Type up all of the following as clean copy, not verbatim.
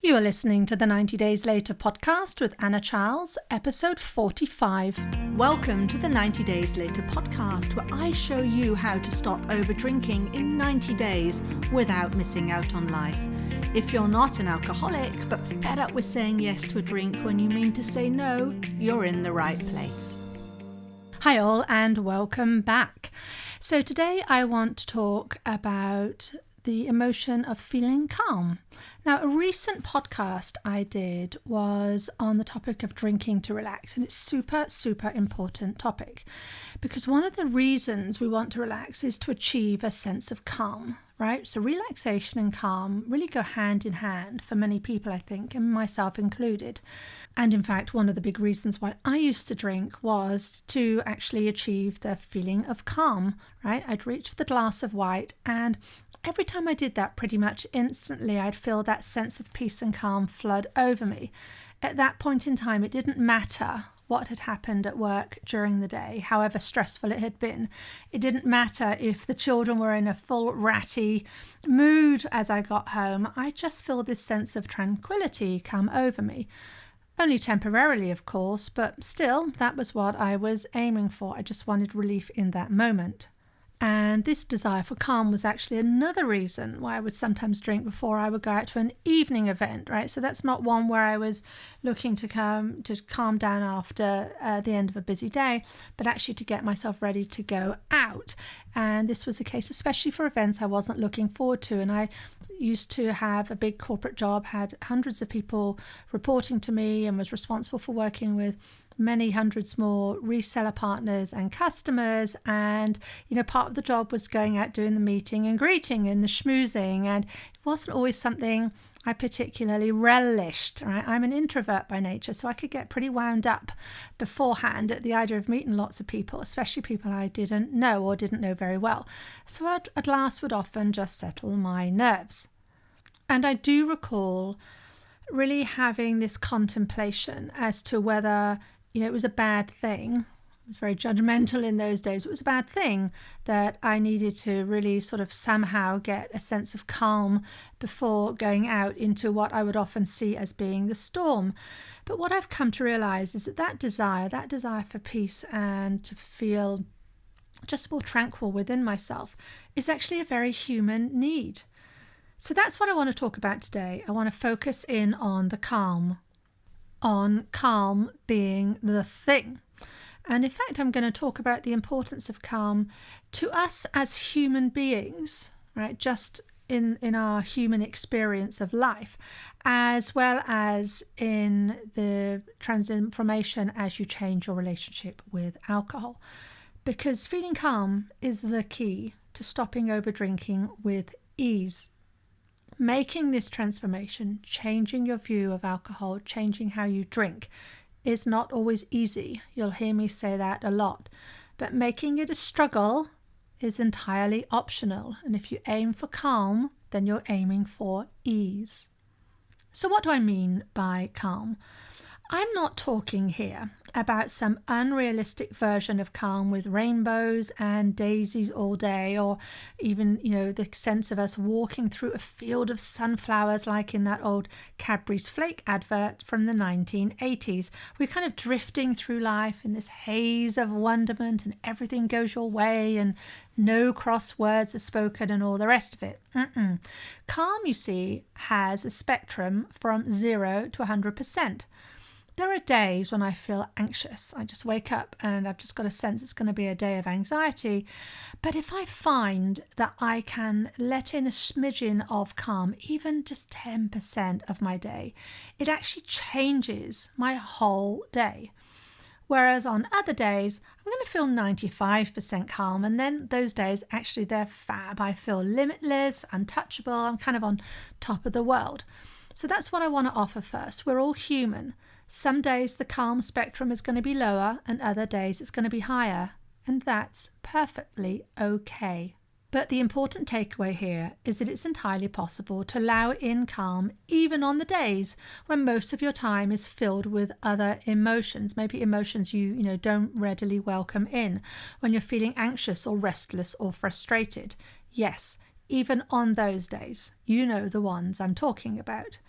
You are listening to the 90 Days Later podcast with Anna Charles, episode 45. Welcome to the 90 Days Later podcast, where I show you how to stop over drinking in 90 days without missing out on life. If you're not an alcoholic, but fed up with saying yes to a drink when you mean to say no, you're in the right place. Hi all, and welcome back. So today I want to talk about the emotion of feeling calm. Now, a recent podcast I did was on the topic of drinking to relax, and it's super important topic because one of the reasons we want to relax is to achieve a sense of calm, right? So relaxation and calm really go hand in hand for many people, I think, and myself included. And in fact, one of the big reasons why I used to drink was to actually achieve the feeling of calm, right? I'd reach for the glass of white, and every time I did that, pretty much instantly, I'd feel that sense of peace and calm flood over me. At that point in time, it didn't matter what had happened at work during the day, however stressful it had been. It didn't matter if the children were in a full ratty mood as I got home. I just feel this sense of tranquility come over me. Only temporarily, of course, but still, that was what I was aiming for. I just wanted relief in that moment. And this desire for calm was actually another reason why I would sometimes drink before I would go out to an evening event, right? So that's not one where I was looking to calm down after the end of a busy day, but actually to get myself ready to go out. And this was the case, especially for events I wasn't looking forward to. And I used to have a big corporate job, had hundreds of people reporting to me, and was responsible for working with many hundreds more reseller partners and customers. And, part of the job was going out doing the meeting and greeting and the schmoozing. And it wasn't always something I particularly relished, right? I'm an introvert by nature, so I could get pretty wound up beforehand at the idea of meeting lots of people, especially people I didn't know or didn't know very well. So at last would often just settle my nerves. And I do recall really having this contemplation as to whether it was a bad thing. I was very judgmental in those days. It was a bad thing that I needed to really sort of somehow get a sense of calm before going out into what I would often see as being the storm. But what I've come to realize is that desire for peace and to feel just more tranquil within myself is actually a very human need. So that's what I want to talk about today. I want to focus in on the calm. On calm being the thing. And in fact, I'm going to talk about the importance of calm to us as human beings, right? Just in our human experience of life, as well as in the transformation as you change your relationship with alcohol. Because feeling calm is the key to stopping over drinking with ease. Making this transformation, changing your view of alcohol, changing how you drink, is not always easy. You'll hear me say that a lot. But making it a struggle is entirely optional. And if you aim for calm, then you're aiming for ease. So what do I mean by calm? I'm not talking here about some unrealistic version of calm with rainbows and daisies all day, or even, the sense of us walking through a field of sunflowers like in that old Cadbury's Flake advert from the 1980s. We're kind of drifting through life in this haze of wonderment and everything goes your way and no cross words are spoken and all the rest of it. Calm, you see, has a spectrum from 0 to 100%. There are days when I feel anxious. I just wake up and I've just got a sense it's going to be a day of anxiety. But if I find that I can let in a smidgen of calm, even just 10% of my day, it actually changes my whole day. Whereas on other days, I'm going to feel 95% calm. And then those days, actually, they're fab. I feel limitless, untouchable. I'm kind of on top of the world. So that's what I want to offer first. We're all human. Some days the calm spectrum is going to be lower and other days it's going to be higher. And that's perfectly okay. But the important takeaway here is that it's entirely possible to allow in calm even on the days when most of your time is filled with other emotions, maybe emotions you don't readily welcome in, when you're feeling anxious or restless or frustrated. Yes, even on those days, the ones I'm talking about.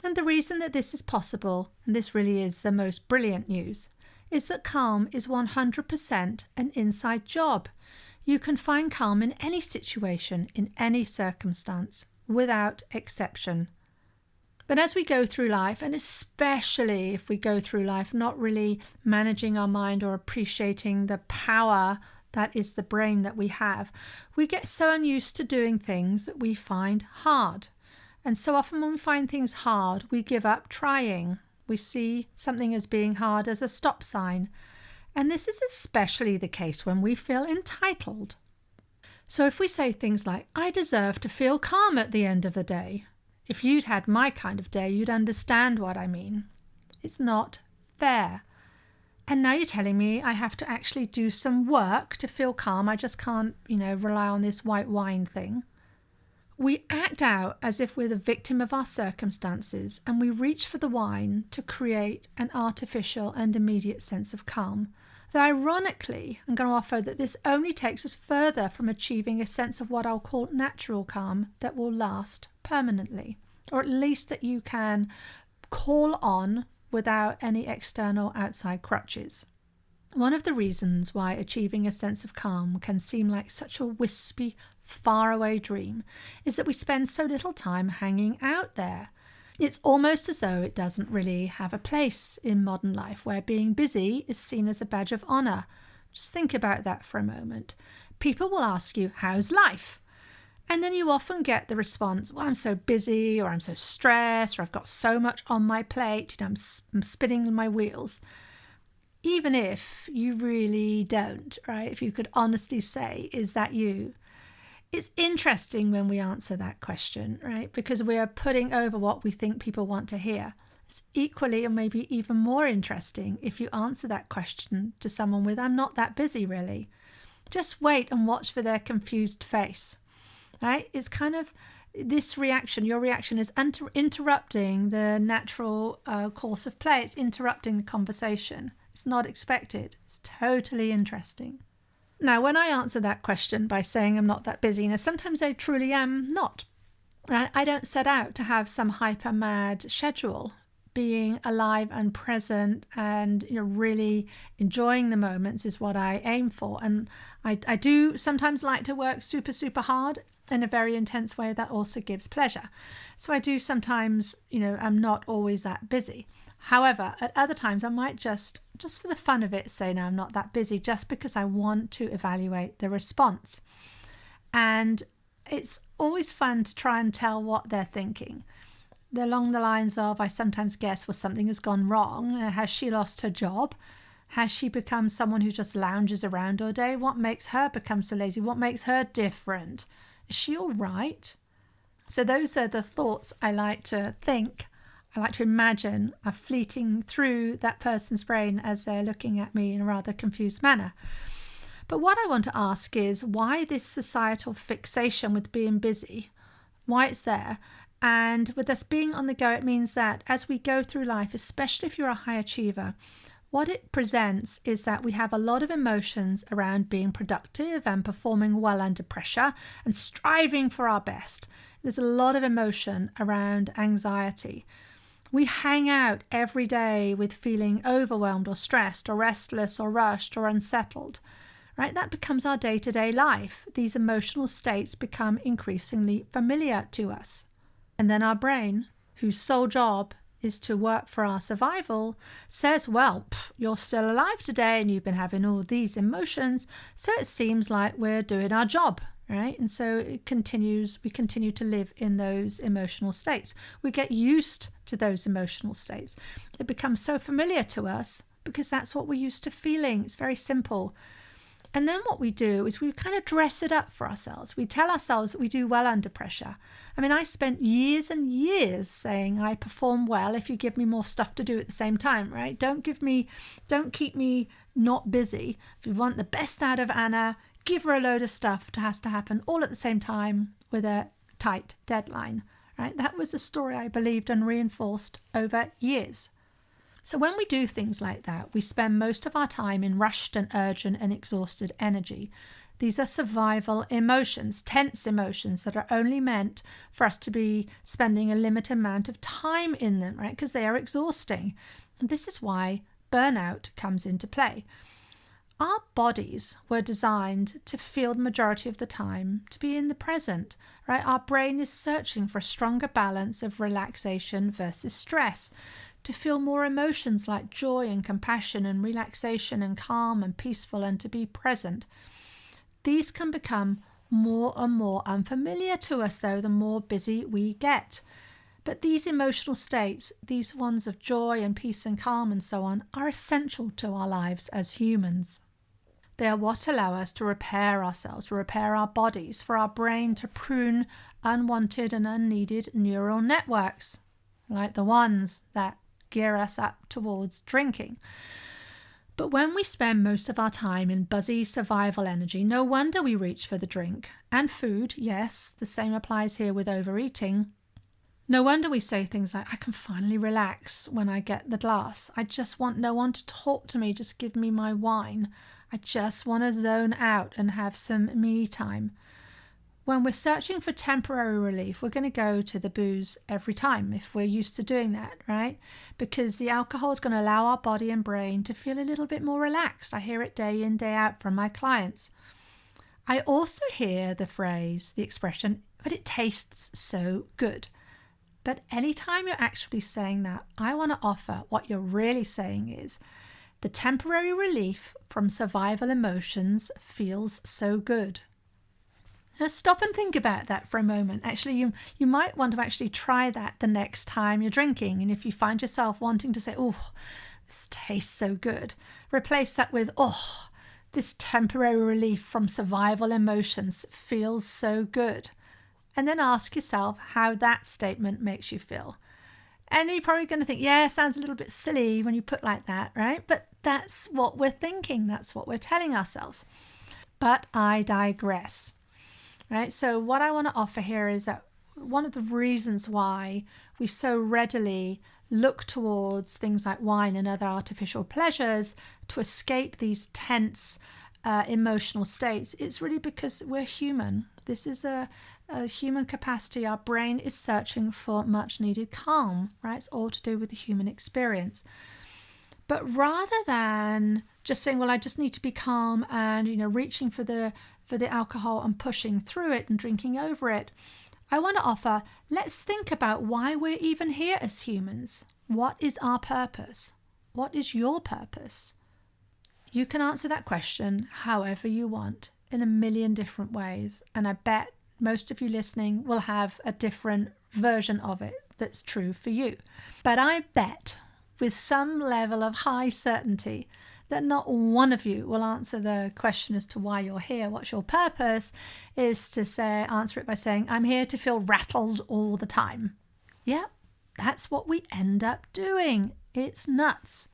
And the reason that this is possible, and this really is the most brilliant news, is that calm is 100% an inside job. You can find calm in any situation, in any circumstance, without exception. But as we go through life, and especially if we go through life not really managing our mind or appreciating the power that is the brain that we have, we get so unused to doing things that we find hard. And so often when we find things hard, we give up trying. We see something as being hard as a stop sign. And this is especially the case when we feel entitled. So if we say things like, I deserve to feel calm at the end of the day. If you'd had my kind of day, you'd understand what I mean. It's not fair. And now you're telling me I have to actually do some work to feel calm. I just can't, rely on this white wine thing. We act out as if we're the victim of our circumstances, and we reach for the wine to create an artificial and immediate sense of calm. Though ironically, I'm going to offer that this only takes us further from achieving a sense of what I'll call natural calm that will last permanently, or at least that you can call on without any external outside crutches. One of the reasons why achieving a sense of calm can seem like such a wispy, faraway dream is that we spend so little time hanging out there. It's almost as though it doesn't really have a place in modern life where being busy is seen as a badge of honour. Just think about that for a moment. People will ask you, how's life? And then you often get the response, well, I'm so busy, or I'm so stressed, or I've got so much on my plate, I'm spinning my wheels. Even if you really don't, right? If you could honestly say, is that you? It's interesting when we answer that question, right? Because we are putting over what we think people want to hear. It's equally or maybe even more interesting if you answer that question to someone with, I'm not that busy really. Just wait and watch for their confused face, right? It's kind of this reaction, your reaction is interrupting the natural course of play. It's interrupting the conversation. It's not expected. It's totally interesting. Now, when I answer that question by saying I'm not that busy, sometimes I truly am not. Right? I don't set out to have some hyper-mad schedule. Being alive and present and really enjoying the moments is what I aim for. And I do sometimes like to work super, super hard in a very intense way that also gives pleasure. So I do sometimes, I'm not always that busy. However, at other times I might just for the fun of it say, no, I'm not that busy, just because I want to evaluate the response. And it's always fun to try and tell what they're thinking. They're along the lines of, I sometimes guess, well, something has gone wrong. Has she lost her job? Has she become someone who just lounges around all day? What makes her become so lazy? What makes her different? Is she all right? So those are the thoughts I like to think. I like to imagine are fleeting through that person's brain as they're looking at me in a rather confused manner. But what I want to ask is why this societal fixation with being busy, why it's there. And with us being on the go, it means that as we go through life, especially if you're a high achiever, what it presents is that we have a lot of emotions around being productive and performing well under pressure and striving for our best. There's a lot of emotion around anxiety. We hang out every day with feeling overwhelmed or stressed or restless or rushed or unsettled, right? That becomes our day-to-day life. These emotional states become increasingly familiar to us. And then our brain, whose sole job is to work for our survival, says, well, you're still alive today and you've been having all these emotions, so it seems like we're doing our job. Right? And so we continue to live in those emotional states. We get used to those emotional states. It becomes so familiar to us because that's what we're used to feeling. It's very simple. And then what we do is we kind of dress it up for ourselves. We tell ourselves that we do well under pressure. I mean, I spent years and years saying I perform well if you give me more stuff to do at the same time, right? Don't keep me not busy. If you want the best out of Anna, give her a load of stuff that has to happen all at the same time with a tight deadline, right? That was a story I believed and reinforced over years. So when we do things like that, we spend most of our time in rushed and urgent and exhausted energy. These are survival emotions, tense emotions that are only meant for us to be spending a limited amount of time in them, right? Because they are exhausting. And this is why burnout comes into play. Our bodies were designed to feel the majority of the time, to be in the present, right? Our brain is searching for a stronger balance of relaxation versus stress, to feel more emotions like joy and compassion and relaxation and calm and peaceful, and to be present. These can become more and more unfamiliar to us, though, the more busy we get. But these emotional states, these ones of joy and peace and calm and so on, are essential to our lives as humans. They are what allow us to repair ourselves, to repair our bodies, for our brain to prune unwanted and unneeded neural networks, like the ones that gear us up towards drinking. But when we spend most of our time in buzzy survival energy, no wonder we reach for the drink and food. Yes, the same applies here with overeating. No wonder we say things like, I can finally relax when I get the glass. I just want no one to talk to me. Just give me my wine. I just want to zone out and have some me time. When we're searching for temporary relief, we're going to go to the booze every time if we're used to doing that, right? Because the alcohol is going to allow our body and brain to feel a little bit more relaxed. I hear it day in, day out from my clients. I also hear the phrase, the expression, but it tastes so good. But anytime you're actually saying that, I want to offer what you're really saying is, the temporary relief from survival emotions feels so good. Now stop and think about that for a moment. Actually, you might want to actually try that the next time you're drinking. And if you find yourself wanting to say, oh, this tastes so good, replace that with, oh, this temporary relief from survival emotions feels so good. And then ask yourself how that statement makes you feel. And you're probably going to think, yeah, it sounds a little bit silly when you put like that, right? But that's what we're thinking. That's what we're telling ourselves. But I digress. Right, so what I want to offer here is that one of the reasons why we so readily look towards things like wine and other artificial pleasures to escape these tense emotional states, it's really because we're human. This is a human capacity. Our brain is searching for much needed calm, right? It's all to do with the human experience. But rather than just saying, well, I just need to be calm and, reaching for the alcohol and pushing through it and drinking over it, I want to offer, let's think about why we're even here as humans. What is our purpose? What is your purpose? You can answer that question however you want in a million different ways. And I bet most of you listening will have a different version of it that's true for you. But I bet with some level of high certainty that not one of you will answer the question as to why you're here. What's your purpose is to answer it by saying, I'm here to feel rattled all the time. Yeah, that's what we end up doing. It's nuts.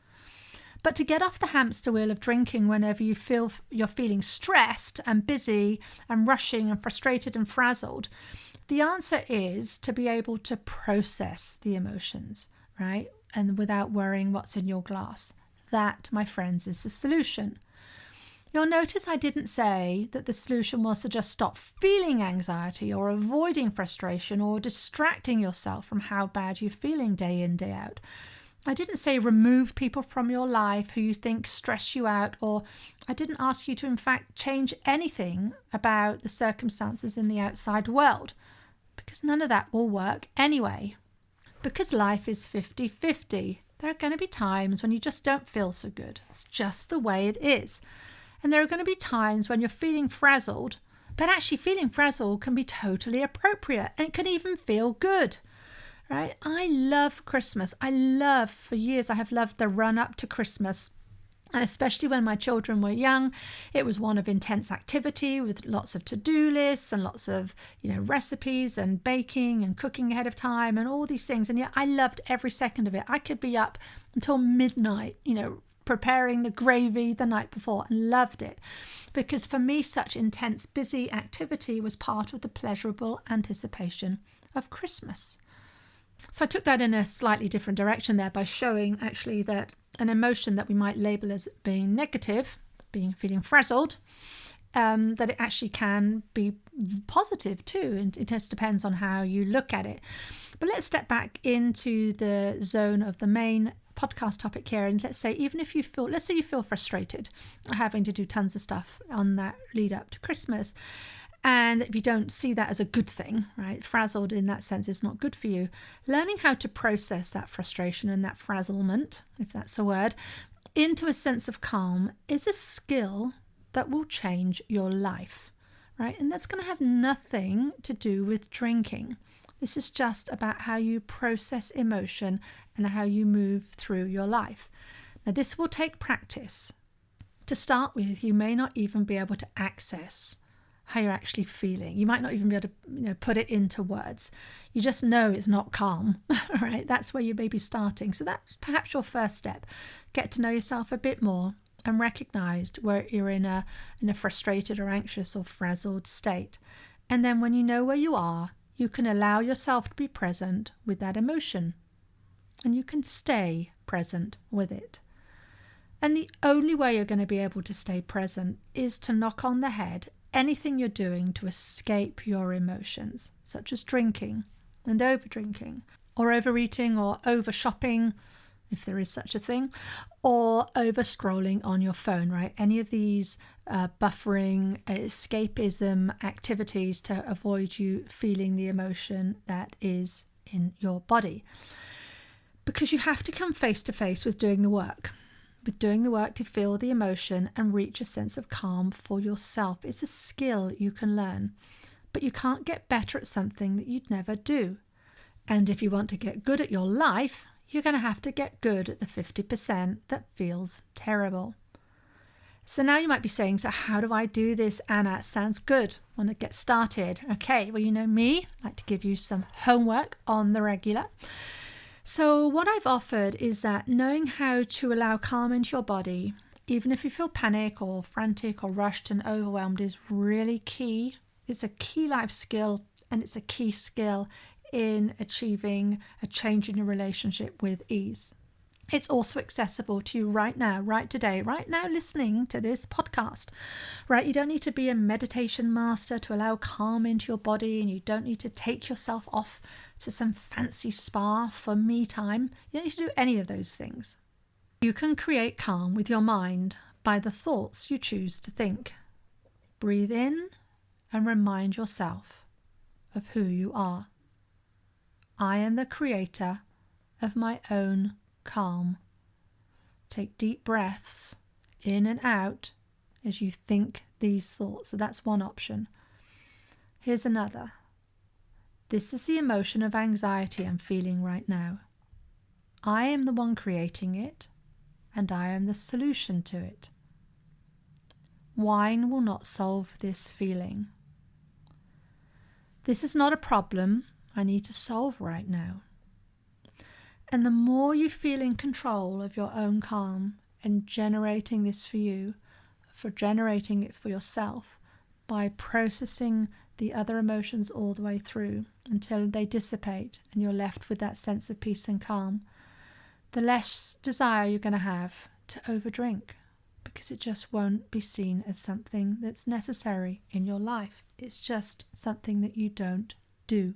But to get off the hamster wheel of drinking whenever you feel you're feeling stressed and busy and rushing and frustrated and frazzled, the answer is to be able to process the emotions, right? And without worrying what's in your glass. That, my friends, is the solution. You'll notice I didn't say that the solution was to just stop feeling anxiety or avoiding frustration or distracting yourself from how bad you're feeling day in, day out. I didn't say remove people from your life who you think stress you out, or I didn't ask you to, in fact, change anything about the circumstances in the outside world, because none of that will work anyway. Because life is 50-50. There are going to be times when you just don't feel so good. It's just the way it is. And there are going to be times when you're feeling frazzled, but actually feeling frazzled can be totally appropriate and it can even feel good, right? I love Christmas. For years, I have loved the run up to Christmas. And especially when my children were young, it was one of intense activity with lots of to-do lists and lots of, recipes and baking and cooking ahead of time and all these things. And yet I loved every second of it. I could be up until midnight, preparing the gravy the night before, and loved it. Because for me, such intense, busy activity was part of the pleasurable anticipation of Christmas. So I took that in a slightly different direction there by showing actually that an emotion that we might label as being negative, feeling frazzled, that it actually can be positive too. And it just depends on how you look at it. But let's step back into the zone of the main podcast topic here. And let's say, even if you let's say you feel frustrated having to do tons of stuff on that lead up to Christmas. And if you don't see that as a good thing, right? Frazzled in that sense is not good for you. Learning how to process that frustration and that frazzlement, if that's a word, into a sense of calm is a skill that will change your life, right? And that's going to have nothing to do with drinking. This is just about how you process emotion and how you move through your life. Now, this will take practice. To start with, you may not even be able to access how you're actually feeling. You might not even be able to put it into words. You just know it's not calm, right? That's where you may be starting. So that's perhaps your first step. Get to know yourself a bit more and recognize where you're in a frustrated or anxious or frazzled state. And then when you know where you are, you can allow yourself to be present with that emotion. And you can stay present with it. And the only way you're going to be able to stay present is to knock on the head anything you're doing to escape your emotions, such as drinking and over-drinking, or overeating, or over-shopping, if there is such a thing, or over-scrolling on your phone, right? Any of these buffering, escapism activities to avoid you feeling the emotion that is in your body. Because you have to come face to face with doing the work. With doing the work to feel the emotion and reach a sense of calm for yourself. It's a skill you can learn, but you can't get better at something that you'd never do. And if you want to get good at your life, you're going to have to get good at the 50% that feels terrible. So now you might be saying, so how do I do this, Anna? Sounds good. Want to get started? Okay, well, you know me, I like to give you some homework on the regular. So what I've offered is that knowing how to allow calm into your body, even if you feel panic or frantic or rushed and overwhelmed, is really key. It's a key life skill, and it's a key skill in achieving a change in your relationship with ease. It's also accessible to you right now, right today, right now listening to this podcast, right? You don't need to be a meditation master to allow calm into your body, and you don't need to take yourself off to some fancy spa for me time. You don't need to do any of those things. You can create calm with your mind by the thoughts you choose to think. Breathe in and remind yourself of who you are. I am the creator of my own calm. Take deep breaths in and out as you think these thoughts. So that's one option. Here's another. This is the emotion of anxiety I'm feeling right now. I am the one creating it, and I am the solution to it. Wine will not solve this feeling. This is not a problem I need to solve right now. And the more you feel in control of your own calm and generating this for you, for generating it for yourself by processing the other emotions all the way through until they dissipate and you're left with that sense of peace and calm, the less desire you're going to have to overdrink, because it just won't be seen as something that's necessary in your life. It's just something that you don't do.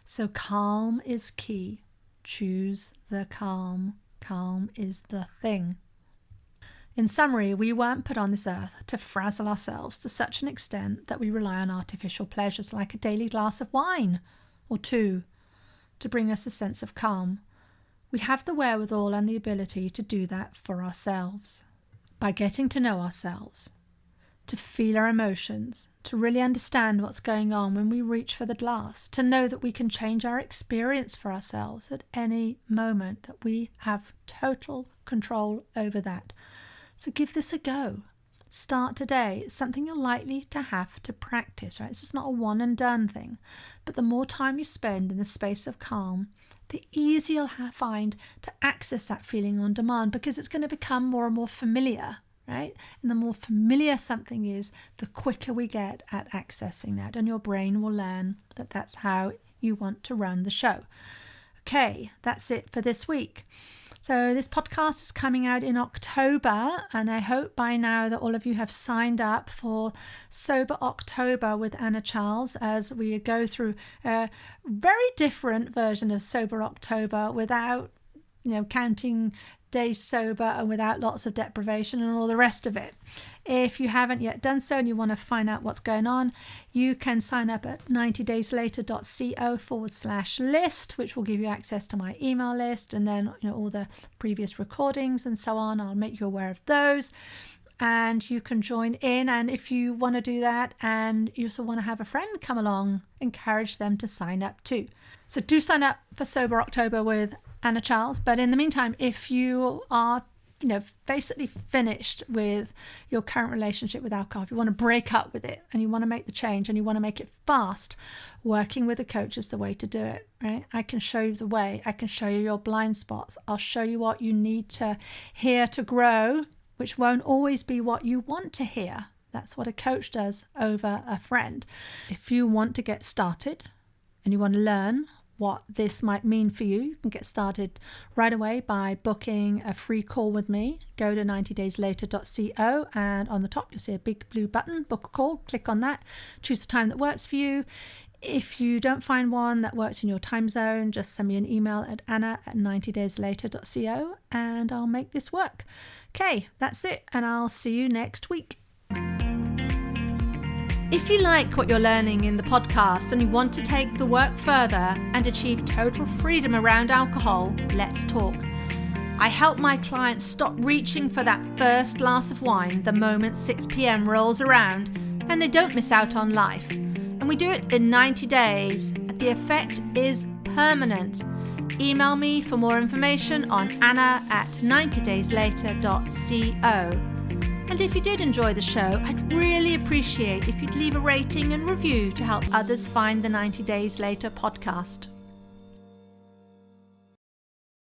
So calm is key. Choose the calm. Calm is the thing. In summary, we weren't put on this earth to frazzle ourselves to such an extent that we rely on artificial pleasures like a daily glass of wine or two to bring us a sense of calm. We have the wherewithal and the ability to do that for ourselves by getting to know ourselves, to feel our emotions, to really understand what's going on when we reach for the glass, to know that we can change our experience for ourselves at any moment, that we have total control over that. So give this a go. Start today. It's something you're likely to have to practice, right? This is not a one and done thing. But the more time you spend in the space of calm, the easier you'll find to access that feeling on demand, because it's going to become more and more familiar. Right? And the more familiar something is, the quicker we get at accessing that, and your brain will learn that that's how you want to run the show. Okay, that's it for this week. So this podcast is coming out in October, and I hope by now that all of you have signed up for Sober October with Anna Charles, as we go through a very different version of Sober October without, counting days sober and without lots of deprivation and all the rest of it. If you haven't yet done so and you want to find out what's going on, you can sign up at 90dayslater.co/list, which will give you access to my email list, and then all the previous recordings and so on. I'll make you aware of those, and you can join in. And if you want to do that and you also want to have a friend come along, encourage them to sign up too. So do sign up for Sober October with Anna Charles. But in the meantime, if you are basically finished with your current relationship with alcohol, if you want to break up with it and you want to make the change and you want to make it fast, working with a coach is the way to do it, right? I can show you the way. I can show you your blind spots. I'll show you what you need to hear to grow, which won't always be what you want to hear. That's what a coach does over a friend. If you want to get started and you want to learn what this might mean for you, you can get started right away by booking a free call with me. Go to 90dayslater.co, and on the top you'll see a big blue button, book a call. Click on that, choose a time that works for you. If you don't find one that works in your time zone, just send me an email at anna@90dayslater.co and I'll make this work. Okay, that's it, and I'll see you next week. If you like what you're learning in the podcast and you want to take the work further and achieve total freedom around alcohol, let's talk. I help my clients stop reaching for that first glass of wine the moment 6 p.m. rolls around, and they don't miss out on life. And we do it in 90 days. The effect is permanent. Email me for more information on anna@90dayslater.co. And if you did enjoy the show, I'd really appreciate if you'd leave a rating and review to help others find the 90 Days Later podcast.